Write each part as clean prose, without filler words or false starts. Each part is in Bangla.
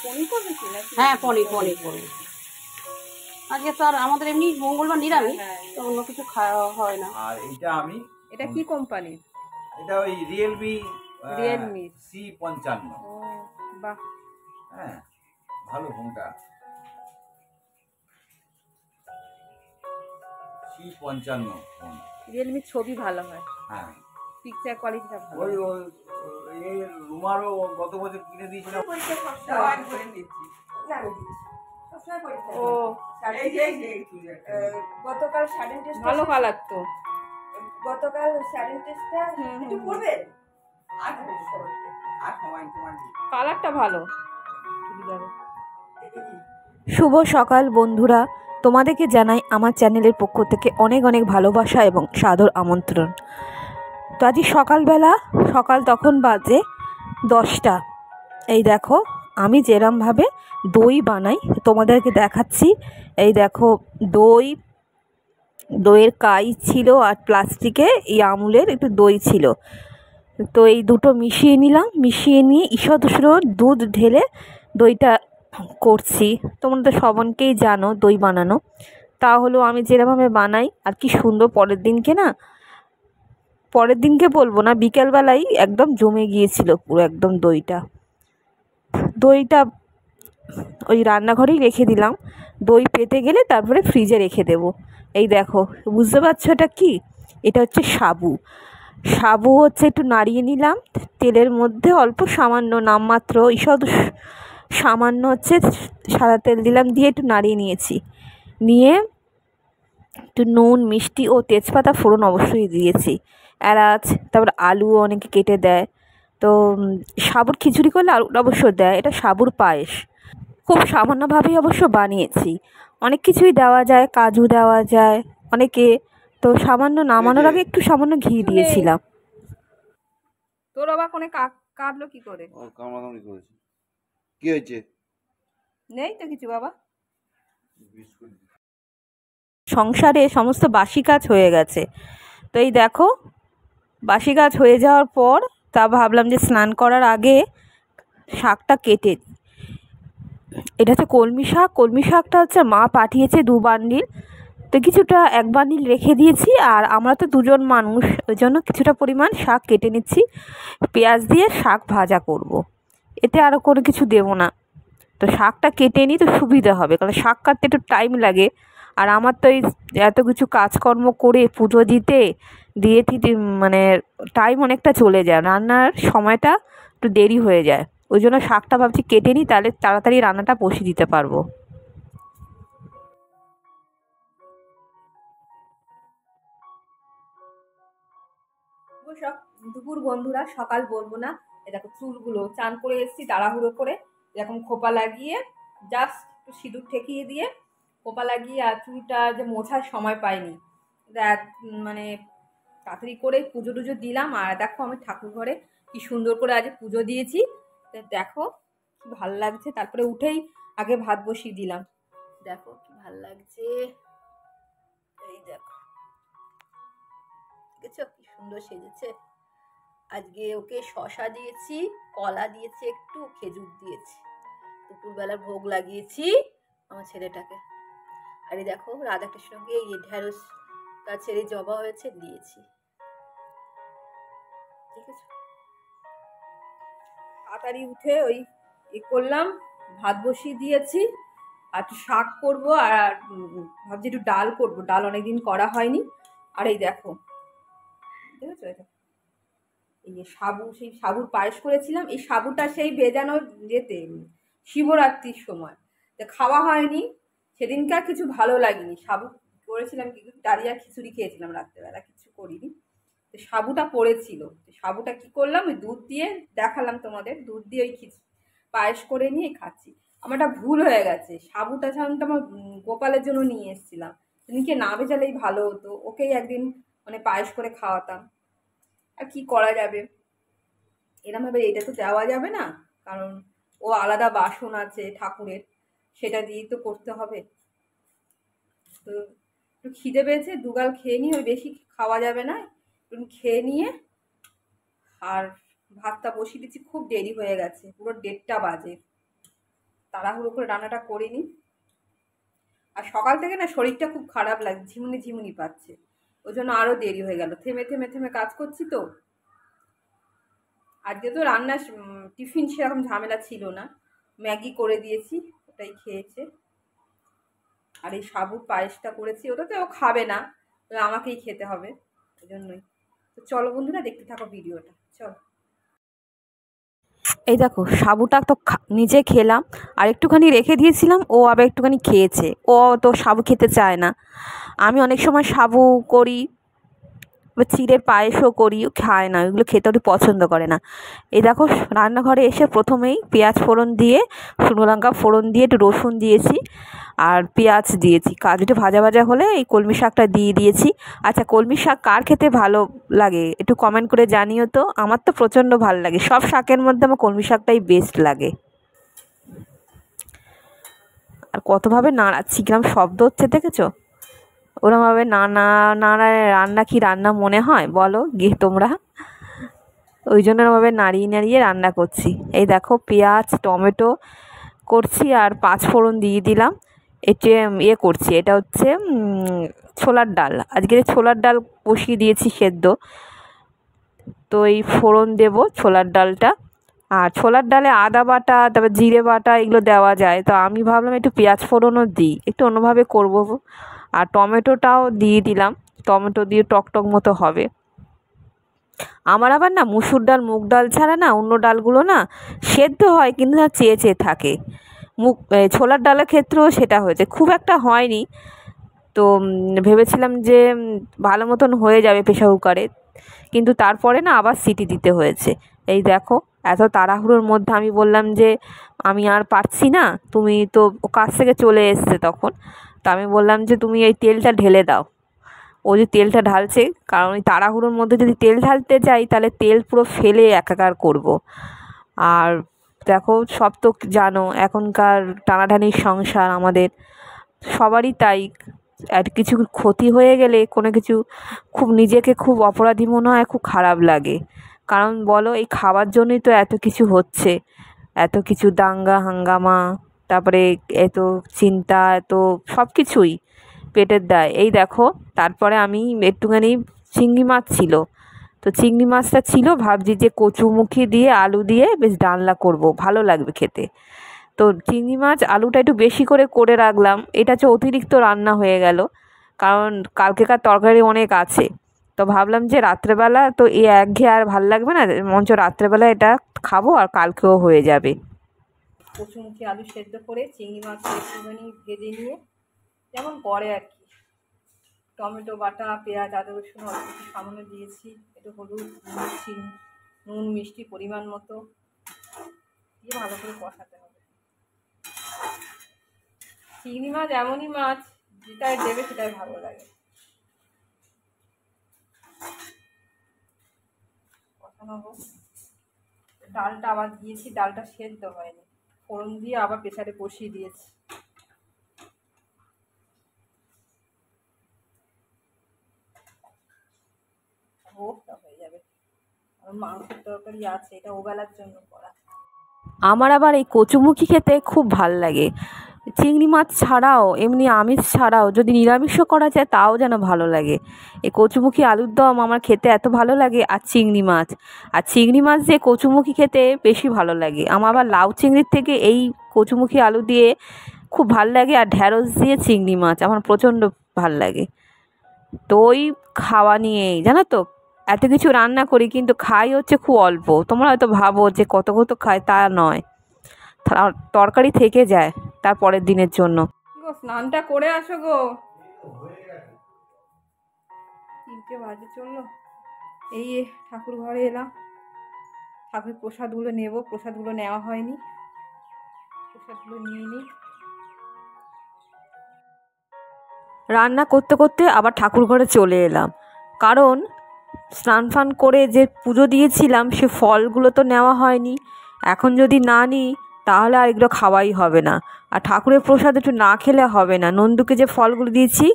পনির করবে কি না? হ্যাঁ পনির করবো আজকে। তো আর আমাদের এমনি মঙ্গলবার নিরামিষ, তো অন্য কিছু খাওয়া হয় না। আর এটা আমি, এটা কি কোম্পানি? এটা ওই রিয়েলমি C55। বাহ, হ্যাঁ ভালো ফোনটা, C55 ফোন। রিয়েলমির ছবি ভালো হয়, হ্যাঁ পিকচার কোয়ালিটিটা ভালো। ওই এই রুমারও গত বছর কিনে দিয়েছিলাম। ও গতকাল স্যাডেন টেস্ট ভালো কালার তো, গতকাল স্যাডেন টেস্টটা একটু পড়বে আর কালারটা ভালো। শুভ সকাল বন্ধুরা, তোমাদেরকে জানাই আমার চ্যানেলের পক্ষ থেকে অনেক অনেক ভালোবাসা এবং সাদর আমন্ত্রণ। তো আজ সকালবেলা, সকাল তখন বাজে 10টা। এই দেখো আমি যেরমভাবে দই বানাই তোমাদেরকে দেখাচ্ছি। এই দেখো দইয়ের কাই ছিল আর প্লাস্টিকে এই আমুলের একটু দই ছিল। তো এই দুটো মিশিয়ে নিলাম, মিশিয়ে নিয়ে ঈষৎ দুধ ঢেলে দইটা করছি। তোমরা তো সবাইকেই জানো দই বানানো, তাহলেও আমি যেরকমভাবে বানাই আর কি সুন্দর পরের দিনকে বলবো না, বিকেলবেলাই একদম জমে গিয়েছিল পুরো একদম দইটা ওই রান্নাঘরেই রেখে দিলাম। দই পেতে গেলে তারপরে ফ্রিজে রেখে দেব। এই দেখো বুঝতে পারছো এটা কি? এটা হচ্ছে সাবু হচ্ছে একটু নাড়িয়ে নিলাম তেলের মধ্যে, অল্প সামান্য নামমাত্র ঈষৎ সামান্য হচ্ছে সাদা তেল দিলাম, দিয়ে একটু নাড়িয়ে নিয়েছি। নিয়ে একটু নুন মিষ্টি ও তেজপাতা ফোড়ন অবশ্যই দিয়েছি, এলাচ, তারপর আলু অনেকে কেটে দেয়। তো সাবুর খিচুড়ি করলে আলুটা অবশ্য দেয়। এটা সাবুর পায়েস, খুব সামান্যভাবেই অবশ্য বানিয়েছি। অনেক কিছুই দেওয়া যায়, কাজু দেওয়া যায় অনেকে, তো সামান্য নামানোর আগে একটু সামান্য ঘি দিয়েছিলাম। তোর আবার কোনে কাটলো কি করে? ও কামড়াকামড়ি করেছে, কি হয়েছে? নেই তো কিছু বাবা। সংসারে সমস্ত বাসি কাজ হয়ে গেছে। তো এই দেখো বাসি কাজ হয়ে যাওয়ার পর তা ভাবলাম যে স্নান করার আগে শাকটা কেটে দিই। এটা হচ্ছে কলমি শাকটা হচ্ছে মা পাঠিয়েছে 2 বান্ডিল। তো কিছুটা 1 বান্ডিল রেখে দিয়েছি, আর আমরা তো 2 জন মানুষ, ওই জন্য কিছুটা পরিমাণ শাক কেটে নিচ্ছি। পেঁয়াজ দিয়ে শাক ভাজা করব, এতে আরও কোনো কিছু দেব না। তো শাকটা কেটে নিই তো সুবিধা হবে, কারণ শাক কাটতে একটু টাইম লাগে। আর আমার তো এই এত কিছু কাজকর্ম করে পুজো দিতে মানে টাইম অনেকটা চলে যায়, রান্নার সময়টা একটু দেরি হয়ে যায়। ওই জন্য শাকটা ভাবছি কেটে নিই, তাহলে তাড়াতাড়ি রান্নাটা বসিয়ে দিতে পারবো। দুপুর বন্ধুরা, সকাল বলবো না। এ দেখো চুলগুলো, চান করে এসেছি তাড়াহুড়ো করে, এরকম খোপা লাগিয়ে জাস্ট একটু সিঁদুর ঠেকিয়ে দিয়ে খোপা লাগিয়ে, আর চুলটা যে মোছার সময় পাইনি, মানে তাড়াতাড়ি করে পুজো টুজো দিলাম। আর দেখো আমি ঠাকুর ঘরে কি সুন্দর করে আজ পুজো দিয়েছি, দেখো কি ভাল লাগছে। তারপরে উঠেই আগে ভাত বসিয়ে দিলাম, দেখো কি ভাল লাগছে। এই দেখো দেখেছো কি সুন্দর সেজেছে। আজকে ওকে শসা দিয়েছি, কলা দিয়েছি, একটু খেজুর দিয়েছি, দুপুরবেলা ভোগ লাগিয়েছি আমার ছেলেটাকে। আর এই দেখো রাধাকৃষ্ণকে এই ঢেঁড়স গাছের জবা হয়েছে দিয়েছি, ঠিক আছে। তাড়াতাড়ি উঠে ওই করলাম, ভাত বসিয়ে দিয়েছি, আর একটু শাক করবো, আর ভাবছি একটু ডাল করবো, ডাল অনেকদিন করা হয়নি। আর এই দেখো দেখেছো, এটা এই সেই সাবুর পায়েস করেছিলাম। এই সাবুটা সেই ভেজানো যেতে শিবরাত্রির সময় খাওয়া হয়নি, সেদিনকার কিছু ভালো লাগেনি। সাবু করেছিলাম, কি ডালিয়া খিচুড়ি খেয়েছিলাম রাত্রেবেলা, কিছু করিনি। তো সাবুটা পড়েছিল, সাবুটা কি করলাম, ওই দুধ দিয়ে দেখালাম তোমাদের, দুধ দিয়ে ওই পায়েস করে নিয়ে খাচ্ছি। আমারটা ভুল হয়ে গেছে, সাবুটা সাধারণত আমার গোপালের জন্য নিয়ে এসেছিলাম, সেদিনকে না ভেজালেই ভালো হতো, ওকেই একদিন মানে পায়েস করে খাওয়াতাম। আর কি করা যাবে, এরমভাবে এটা তো দেওয়া যাবে না, কারণ ও আলাদা বাসন আছে ঠাকুরের, সেটা দিয়েই তো করতে হবে। তো একটু খিদে পেয়েছে, দুগাল খেয়ে নিয়ে, ওই বেশি খাওয়া যাবে না, একটু খেয়ে নিয়ে আর ভাতটা বসিয়ে দিচ্ছি। খুব দেরি হয়ে গেছে, পুরো 1:30 বাজে। তাড়াহুড়ো করে রান্নাটা করিনি। আর সকাল থেকে না শরীরটা খুব খারাপ লাগে, ঝিমুনি ঝিমুনি পাচ্ছে, ওই জন্য আরও দেরি হয়ে গেল। থেমে থেমে থেমে কাজ করছি তো। আজকে তো রান্না টিফিন সেরকম ঝামেলা ছিল না, ম্যাগি করে দিয়েছি, ওটাই খেয়েছে। আর এই সাবুর পায়েসটা করেছি, ওটা তো ও খাবে না, আমাকেই খেতে হবে, ওই জন্যই। তো চলো বন্ধুরা, দেখতে থাকো ভিডিওটা, চলো। এই দেখো সাবুটা তো নিজে খেলাম, আর একটুখানি রেখে দিয়েছিলাম, ও আবার একটুখানি খেয়েছে। ও তো সাবু খেতে চায় না। আমি অনেক সময় সাবু করি, চিড়ের পায়েসও করি, ও খায় না, ওইগুলো খেতে ওটি পছন্দ করে না। এই দেখো রান্নাঘরে এসে প্রথমেই পেঁয়াজ ফোড়ন দিয়ে, শুকনো লঙ্কা ফোড়ন দিয়ে, একটু রসুন দিয়েছি আর পেঁয়াজ দিয়েছি। কাজুটা ভাজা ভাজা হলে এই কলমি শাকটা দিয়ে দিয়েছি। আচ্ছা, কলমি শাক কার খেতে ভালো লাগে একটু কমেন্ট করে জানিও তো। আমার তো প্রচণ্ড ভালো লাগে, সব শাকের মধ্যে আমার কলমি শাকটাই বেস্ট লাগে। আর কতভাবে নাড়াচ্ছি, কিরম শব্দ হচ্ছে দেখেছো? ওরমভাবে নানা নানা রান্না কি রান্না মনে হয় বলো গিয়ে তোমরা? ওই জন্য ওরমভাবে নাড়িয়ে নাড়িয়ে রান্না করছি। এই দেখো পেঁয়াজ টমেটো করছি আর 5 ফোড়ন দিয়ে দিলাম। এটা করছি, এটা হচ্ছে ছোলার ডাল। আজকে ছোলার ডাল বসিয়ে দিয়েছি সেদ্ধ, তো এই ফোড়ন দেব ছোলার ডালটা। আর ছোলার ডালে আদা বাটা, তারপর জিরে বাটা এগুলো দেওয়া যায়, তো আমি ভাবলাম একটু পেঁয়াজ ফোড়নও দিই, একটু অন্যভাবে করবো। আর টমেটোটাও দিয়ে দিলাম, টমেটো দিয়ে টকটক মতো হবে। আমার আবার না মুসুর ডাল মুগ ডাল ছাড়া না অন্য ডালগুলো না সেদ্ধ হয়, কিন্তু না চেয়ে চেয়ে থাকে। ছোলার ডালের ক্ষেত্রেও সেটা হয়েছে, খুব একটা হয়নি। তো ভেবেছিলাম যে ভালো মতন হয়ে যাবে প্রেশার কুকারে, কিন্তু তারপরে না আবার সিটি দিতে হয়েছে। এই দেখো এত তাড়াহুড়োর মধ্যে আমি বললাম যে আমি আর পারছি না, তুমি তো কাছ থেকে চলে এসছে তখন, তা আমি বললাম যে তুমি এই তেলটা ঢেলে দাও। ও যে তেলটা ঢালছে, কারণ ওই তাড়াহুড়োর মধ্যে যদি তেল ঢালতে যাই তাহলে তেল পুরো ফেলে একাকার করব। আর দেখো সব তো জানো এখনকার টানাটানির সংসার আমাদের সবারই, তাই আর কিছু ক্ষতি হয়ে গেলে কোনো কিছু খুব নিজেকে খুব অপরাধী মনে হয়, খুব খারাপ লাগে। কারণ বলো এই খাবার জন্যই তো এত কিছু হচ্ছে, এত কিছু দাঙ্গা হাঙ্গামা, তারপরে এত চিন্তা, এত সব কিছুই পেটের দায়। এই দেখো তারপরে আমি একটুখানি চিংড়ি মাছ ছিল, তো চিংড়ি মাছটা ছিল, ভাবছি যে কচুমুখী দিয়ে আলু দিয়ে বেশ ডালনা করব, ভালো লাগবে খেতে। তো চিংড়ি মাছ আলুটা একটু বেশি করে করে রাখলাম, এটা হচ্ছে অতিরিক্ত রান্না হয়ে গেল, কারণ কালকেকার তরকারি অনেক আছে। তো ভাবলাম যে রাত্রেবেলা তো এই একঘেয়ে আর ভাল লাগবে না, মঞ্চ রাত্রেবেলা এটা খাবো আর কালকেও হয়ে যাবে। কচুমুখী আলু সেদ্ধ করে চিংড়ি মাছ একটুখানি ভেজে নিয়ে যেমন করে আর কি, টমেটো বাটা পেঁয়াজ আদা রসুন অল্প একটু সামান্য দিয়েছি, একটু হলুদ নুন মিষ্টি পরিমাণ মতো দিয়ে ভালো করে কষাতে হবে। চিংড়ি মাছ এমনই মাছ, যেটাই দেবে সেটাই ভালো লাগে। কষানো হোক। ডালটা আবার দিয়েছি, ডালটা সেদ্ধ হয়নি, ফোড়ন দিয়ে আবার প্রেসারে বসিয়ে দিয়েছি। হয়ে যাবে, আর মাংসের তরকারি আছে, এটা ওবেলার জন্য করা। আমার আবার এই কচুমুখী খেতে খুব ভাল লাগে। চিংড়ি মাছ ছাড়াও এমনি আমিষ ছাড়াও যদি নিরামিষও করা যায় তাও যেন ভালো লাগে। এই কচুমুখী আলুর দম আমার খেতে এত ভালো লাগে, আর চিংড়ি মাছ দিয়ে কচুমুখী খেতে বেশি ভালো লাগে। আমার আবার লাউ চিংড়ির থেকে এই কচুমুখী আলু দিয়ে খুব ভাল লাগে, আর ঢ্যাঁড়স দিয়ে চিংড়ি মাছ আমার প্রচণ্ড ভাল লাগে। তো ওই খাওয়া নিয়েই জানো তো এত কিছু রান্না করি, কিন্তু খাই হচ্ছে খুব অল্প। তোমরা হয়তো ভাবো যে কত কত খায়, তা নয়, তরকারি থেকে যায় তার পরের দিনের জন্য। গো স্নানটা করে আসো গো, 3টে বাজে চললো। এই ঠাকুর ঘরে এলাম, ঠাকুরের প্রসাদগুলো নেব, প্রসাদগুলো নেওয়া হয়নি, প্রসাদগুলো নিয়ে নিই। রান্না করতে করতে আবার ঠাকুর ঘরে চলে এলাম, কারণ স্নান ফান করে যে পুজো দিয়েছিলাম সে ফলগুলো তো নেওয়া হয়নি। এখন যদি না নিই তাহলে আর এগুলো খাওয়াই হবে না, আর ঠাকুরের প্রসাদ একটু না খেলে হবে না। নন্দুকে যে ফলগুলো দিয়েছি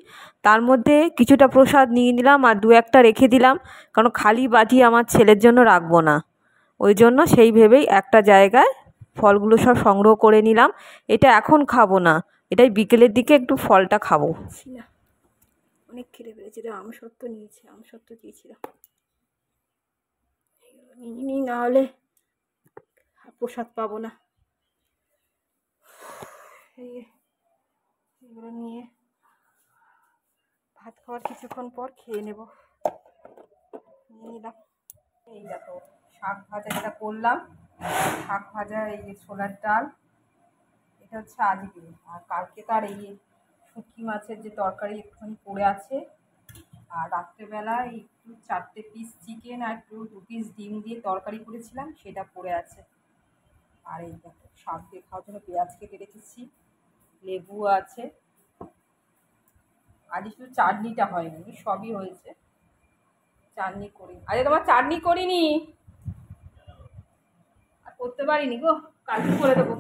তার মধ্যে কিছুটা প্রসাদ নিয়ে নিলাম, আর 2-1টা রেখে দিলাম, কারণ খালি বাটি আমার ছেলের জন্য রাখবো না, ওই জন্য সেই ভেবেই একটা জায়গায় ফলগুলো সব সংগ্রহ করে নিলাম। এটা এখন খাবো না, এটাই বিকেলের দিকে একটু ফলটা খাবো। অনেক খেতে পেরেছি, আমসত্ব নিয়েছি, আমসত্ব দিয়েছিলাম, না হলে প্রসাদ পাবো না। এগুলো নিয়ে ভাত খাওয়ার কিছুক্ষণ পর খেয়ে নেব। নিয়ে নিলাম। এই দেখো শাক ভাজা যেটা করলাম, শাক ভাজা, এই যে ছোলার ডাল, এটা হচ্ছে আজকে। আর কালকে তার এই শুটকি মাছের যে তরকারি একটুখানি পড়ে আছে। আর রাত্রেবেলা একটু 4টে পিস চিকেন আর একটু 2 পিস ডিম দিয়ে তরকারি করেছিলাম, সেটা পড়ে আছে। আর এই দেখো শাক দিয়ে খাওয়ার জন্য পেঁয়াজ কেটে রেখেছি, লেবু আছে। আজ শুধু চাটনিটা হয়নি, সবই হয়েছে। চাটনি করি, আরে তোমার চাটনি করিনি, আর করতে পারিনি গো, কালকে করে দেবো।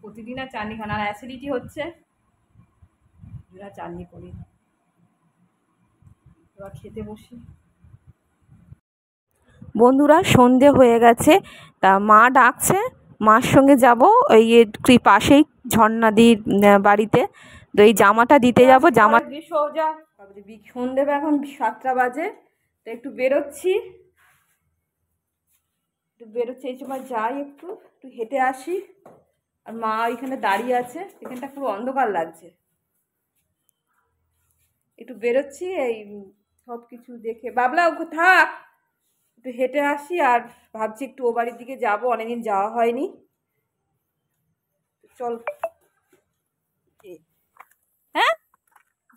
প্রতিদিন আর চাটনি খান, আর অ্যাসিডিটি হচ্ছে, চাটনি করি। এবার খেতে বসি। বন্ধুরা সন্ধে হয়ে গেছে, তা মা ডাকছে, মার সঙ্গে যাব ওই পাশেই ঝর্ণাদির বাড়িতে। তো এই জামাটা দিতে যাব, জামা সোজা সন্ধে এখন 7টা বাজে, তো একটু বেরোচ্ছি, এই সময় যাই, একটু হেঁটে আসি। আর মা এখানে দাঁড়িয়ে আছে, এখানটা পুরো অন্ধকার লাগছে। একটু বেরোচ্ছি, এই সব কিছু দেখে, বাবলা থাক, একটু হেঁটে আসি। আর ভাবছি একটু ও বাড়ির দিকে যাবো, অনেকদিন যাওয়া হয়নি। চল। হ্যাঁ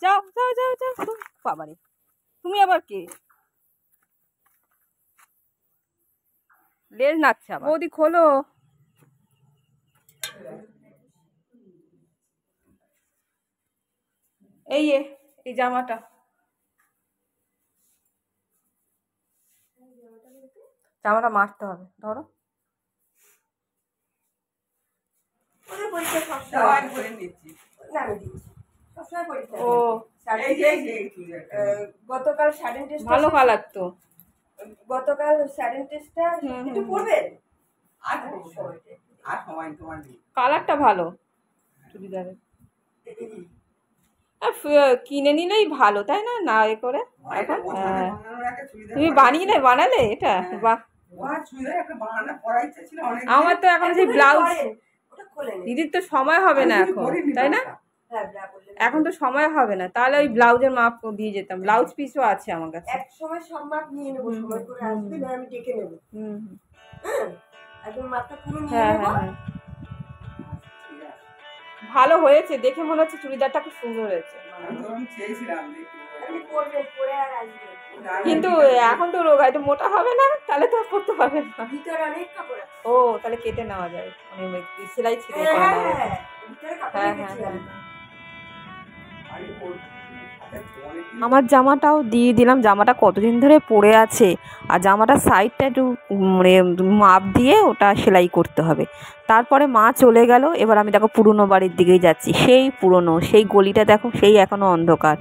যাও যাও যাও যাও, বাবারে তুমি আবার কে? লেজ নাচছে আবার। বৌদি খোলো। এই জামাটা মারতে হবে, ধরো। ও গতকাল স্যাডেন টেস্ট, ভালো কালার তো। গতকাল স্যাডেন টেস্টটা একটু পড়বেন, কালারটা ভালো চুড়িদারের। কিনে নিলেই ভালো, তাই না? না এ করে এখন তুমি বানালে এটা, বাহ। আমার তো এখন যে ব্লাউজ, দিদির তো সময় হবে না এখন, তাই না? এখন তো সময় হবে না, তাহলে ওই ব্লাউজের মাপ দিয়ে যেতাম। ব্লাউজ পিসও আছে আমার কাছে, এক সময় সব মাপ নিয়ে নেবো, সময় করে আসবে না, আমি ডেকে নেবো। একদম মাপটা পুরো নিয়ে নেবো। ভালো হয়েছে, দেখে মনে হচ্ছে চুড়িদারটা খুব সুন্দর হয়েছে। কিন্তু এখন তো রোগা, একটু মোটা হবে না, তাহলে তো করতে পারবে না। ও তাহলে কেটে নেওয়া যায়, সেলাই ছিঁড়ে করা নেওয়া যায়। হ্যাঁ হ্যাঁ হ্যাঁ। আমার জামাটাও দিয়ে দিলাম, জামাটা কতদিন ধরে পরে আছে। আর জামাটার সাইডটা একটু মানে মাপ দিয়ে ওটা সেলাই করতে হবে। তারপরে মা চলে গেল, এবার আমি দেখো পুরনো বাড়ির দিকেই যাচ্ছি। সেই পুরনো সেই গলিটা দেখো, সেই এখনও অন্ধকার।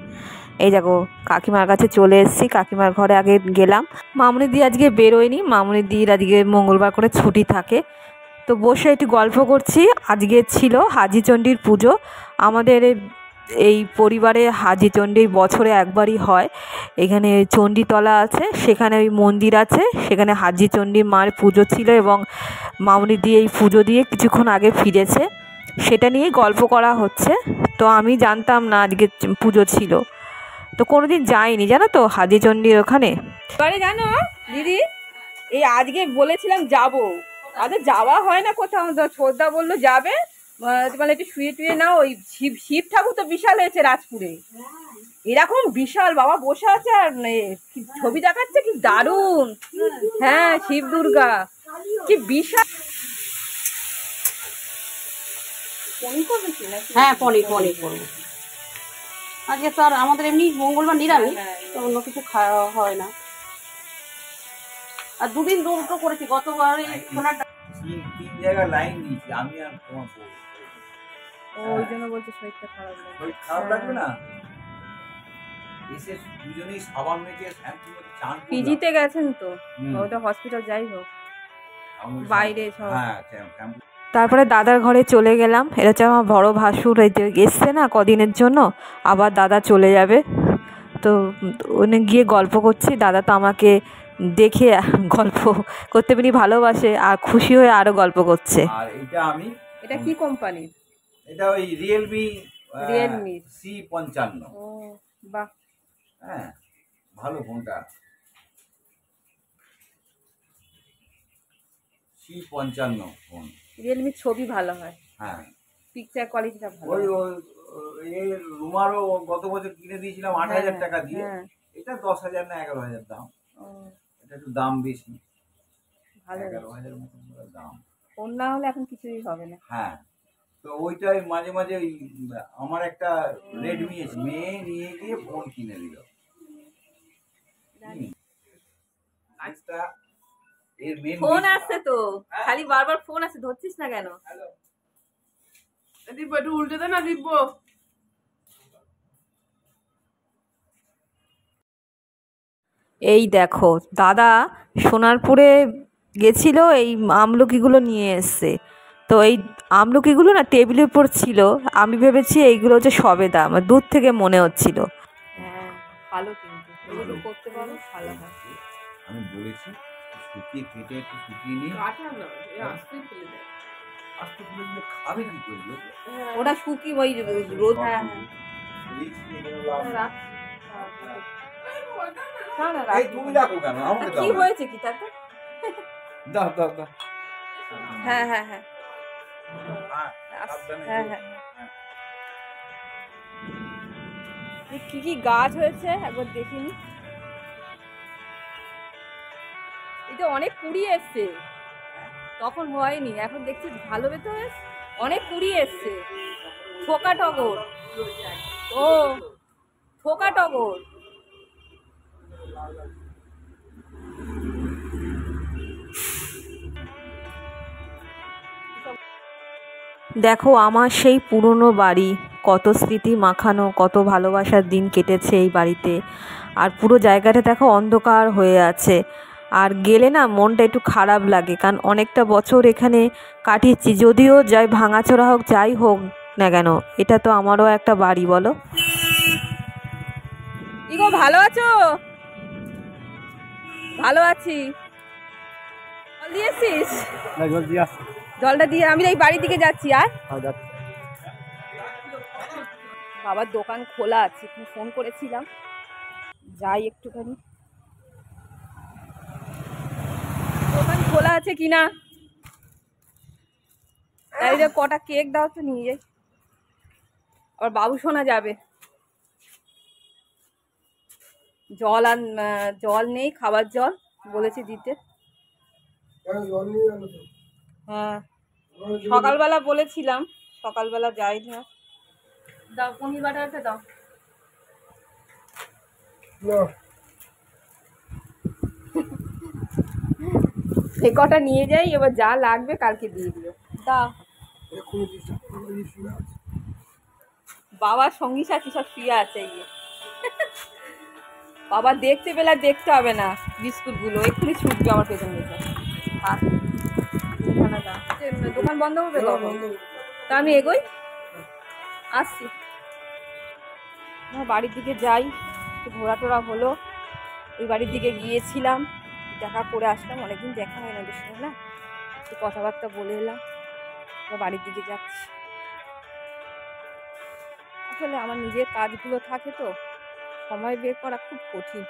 এই দেখো কাকিমার কাছে চলে এসেছি, কাকিমার ঘরে আগে গেলাম। মামুনি দি আজকে বেরোয়নি, মামুনি দির আজকে মঙ্গলবার করে ছুটি থাকে। তো বসে একটু গল্প করছি। আজকে ছিল হাজিচণ্ডীর পুজো। আমাদের এই পরিবারে হাজিচণ্ডী বছরে একবারই হয়। এখানে চণ্ডীতলা আছে, সেখানে ওই মন্দির আছে, সেখানে হাজিচণ্ডী মার পুজো ছিল এবং মামুনি দিয়ে এই পুজো দিয়ে কিছুক্ষণ আগে ফিরেছে, সেটা নিয়েই গল্প করা হচ্ছে। তো আমি জানতাম না আজকে পুজো ছিল, তো কোনোদিন যাইনি জানো তো হাজিচণ্ডীর ওখানে। এবারে জানো দিদি, এই আজকে বলেছিলাম যাবো, আরে যাওয়া হয় না কোথাও। ছোটদা বললো যাবে, মানে একটু শুয়ে টুয়ে নাও। ওই শিব ঠাকুর তো বিশাল হয়েছে রাজপুরে, এরকম বিশাল বাবা বসে আছে, আর ছবি দেখাচ্ছে কি দারুণ। হ্যাঁ শিব দুর্গা কি বিশাল। পনির করবে কি না? হ্যাঁ পনির করবো। আজকে তো আর আমাদের এমনি মঙ্গলবার নিরামিষ, তো অন্য কিছু খাওয়া হয় না। আর দুদিন দুটো করেছি, গতবার তিন জায়গায় লাইন দিয়েছি আমি আর তোমার বউ। ওই জন্য বলছে শরীরটা খারাপ লাগবে। শরীর খারাপ লাগবে না? এসে দুজনেই সাবান মেখে শ্যাম্পু মেখে চান করলাম। পিজিতে গেছেন তো, ওটা হসপিটাল, যাই হোক বাইরে সব। হ্যাঁ শ্যাম্পু তারপরে দাদার ঘরে চলে গেলাম। এটা হচ্ছে আমার বড় ভাসুর, এই যে এসছে না কদিনের জন্য, আবার দাদা চলে যাবে। তো ওখানে গিয়ে গল্প করছি, দাদা তো আমাকে দেখে গল্প করতে বেশি ভালোবাসে আর খুশি হয়ে আরও গল্প করছে। আর এটা আমি, এটা কি কোম্পানি? এটা ওই রিয়েলমি রিয়েলমি C55। ও বাহ, হ্যাঁ ভালো ফোনটা, C55 ফোন। রিয়েলমির ছবি ভালো হয়, হ্যাঁ পিকচার কোয়ালিটিটা ভালো ওই হয়। এর রুমারও গত বছর কিনে দিয়েছিলাম 8,000 টাকা দিয়ে। হ্যাঁ, এটা 10,000 না 11,000 দাম। ও এটা একটু দাম বেশি, ভালো। 11,000 মতন করে দাম। ফোন না হলে এখন কিছুই হবে না। হ্যাঁ তো ওইটাই মাঝে মাঝে ওই আমার একটা রেডমি আছে, মেয়ে নিয়ে গিয়ে ফোন কিনে দিল। আজটা এর মেন ফোন আসছে তো, খালি বারবার ফোন আসছে, ধরছিস না কেন? দিব্য একটু উল্টে দে না দিব্য। এই দেখো দাদা সোনারপুরে গেছিল, এই আমলকিগুলো নিয়ে এসছে। তো এই আমলকিগুলো না টেবিলের উপর ছিল, আমি ভেবেছি এইগুলো হচ্ছে সবেদা, আমার দূর থেকে মনে হচ্ছিল। হ্যাঁ ভালো, কিন্তু এগুলো করতে পারো ভালো হয়। আমি বলেছি শুকিয়ে কেটে একটু শুকিয়ে নিয়ে কাটা না, আস্তে ফেলে দে। আস্তে করে দিলে খাবে কি করবে? ওটা শুকি ওই রোদ। হ্যাঁ রাখ। না, না, রাখ। এই তুমি রাখো কেন, আমাকে দাও কি না। হয়েছে কি তাতে? দাও দাও দাও। হ্যাঁ হ্যাঁ হ্যাঁ সাবধানে হ্যাঁ দিও। হ্যাঁ। কি কি গাছ হয়েছে একবার দেখিনি। এটা অনেক কুড়ি এসছে, তখন হয়নি, এখন দেখছি ভালো বেতো হয়েছে, অনেক কুড়ি এসছে। থোকা টগর, ও থোকা টগর। দেখো আমার সেই পুরনো বাড়ি, কত স্মৃতি মাখানো, কত ভালোবাসার দিন কেটেছে এই বাড়িতে। আর পুরো জায়গাটা দেখো অন্ধকার হয়ে আছে, আর গেলে না মনটা একটু খারাপ লাগে, কারণ অনেকটা বছর এখানে কাটিয়েছি। যদিও যাই ভাঙাচোরা হোক যাই হোক না কেন, এটা তো আমারও একটা বাড়ি, বলো। ইগো ভালো আছো? ভালো আছি। জল দিয়েছিস? জলটা দিয়ে আমি এই বাড়ির দিকে যাচ্ছি। আর বাবার দোকান খোলা আছে, ফোন করেছিলাম, যাই একটুখানি দোকান খোলা আছে কিনা। তাই রে, কটা কেক দাও তো নিয়ে যাই, আবার বাবু শোনা যাবে। জল আর জল নেই, খাবার জল বলেছি দিতে। হ্যাঁ সকালবেলা বলেছিলাম, সকালবেলা যাই না। দাও পনির বাটারটা দাও। সে কটা নিয়ে যাই, এবার যা লাগবে কালকে দিয়ে দিও। দাও। বাবার সঙ্গী সাথী সব শুয়ে আছে ইয়ে। বাবা দেখতে পেলে আর দেখতে হবে না, বিস্কুটগুলো এক্ষুনি ছুটবে আমার পেছন পেছন। দোকান বন্ধ হবে কখন? তা আমি এগোই, আসছি। বাড়ির দিকে যাই, একটু ঘোরা টোরা হলো, ওই বাড়ির দিকে গিয়েছিলাম, দেখা করে আসলাম, অনেকদিন দেখা হয় না ওদের সঙ্গে না, একটু কথাবার্তা বলে এলাম, বাড়ির দিকে যাচ্ছি। আসলে আমার নিজের কাজগুলো থাকে তো, সময় বের করা খুব কঠিন।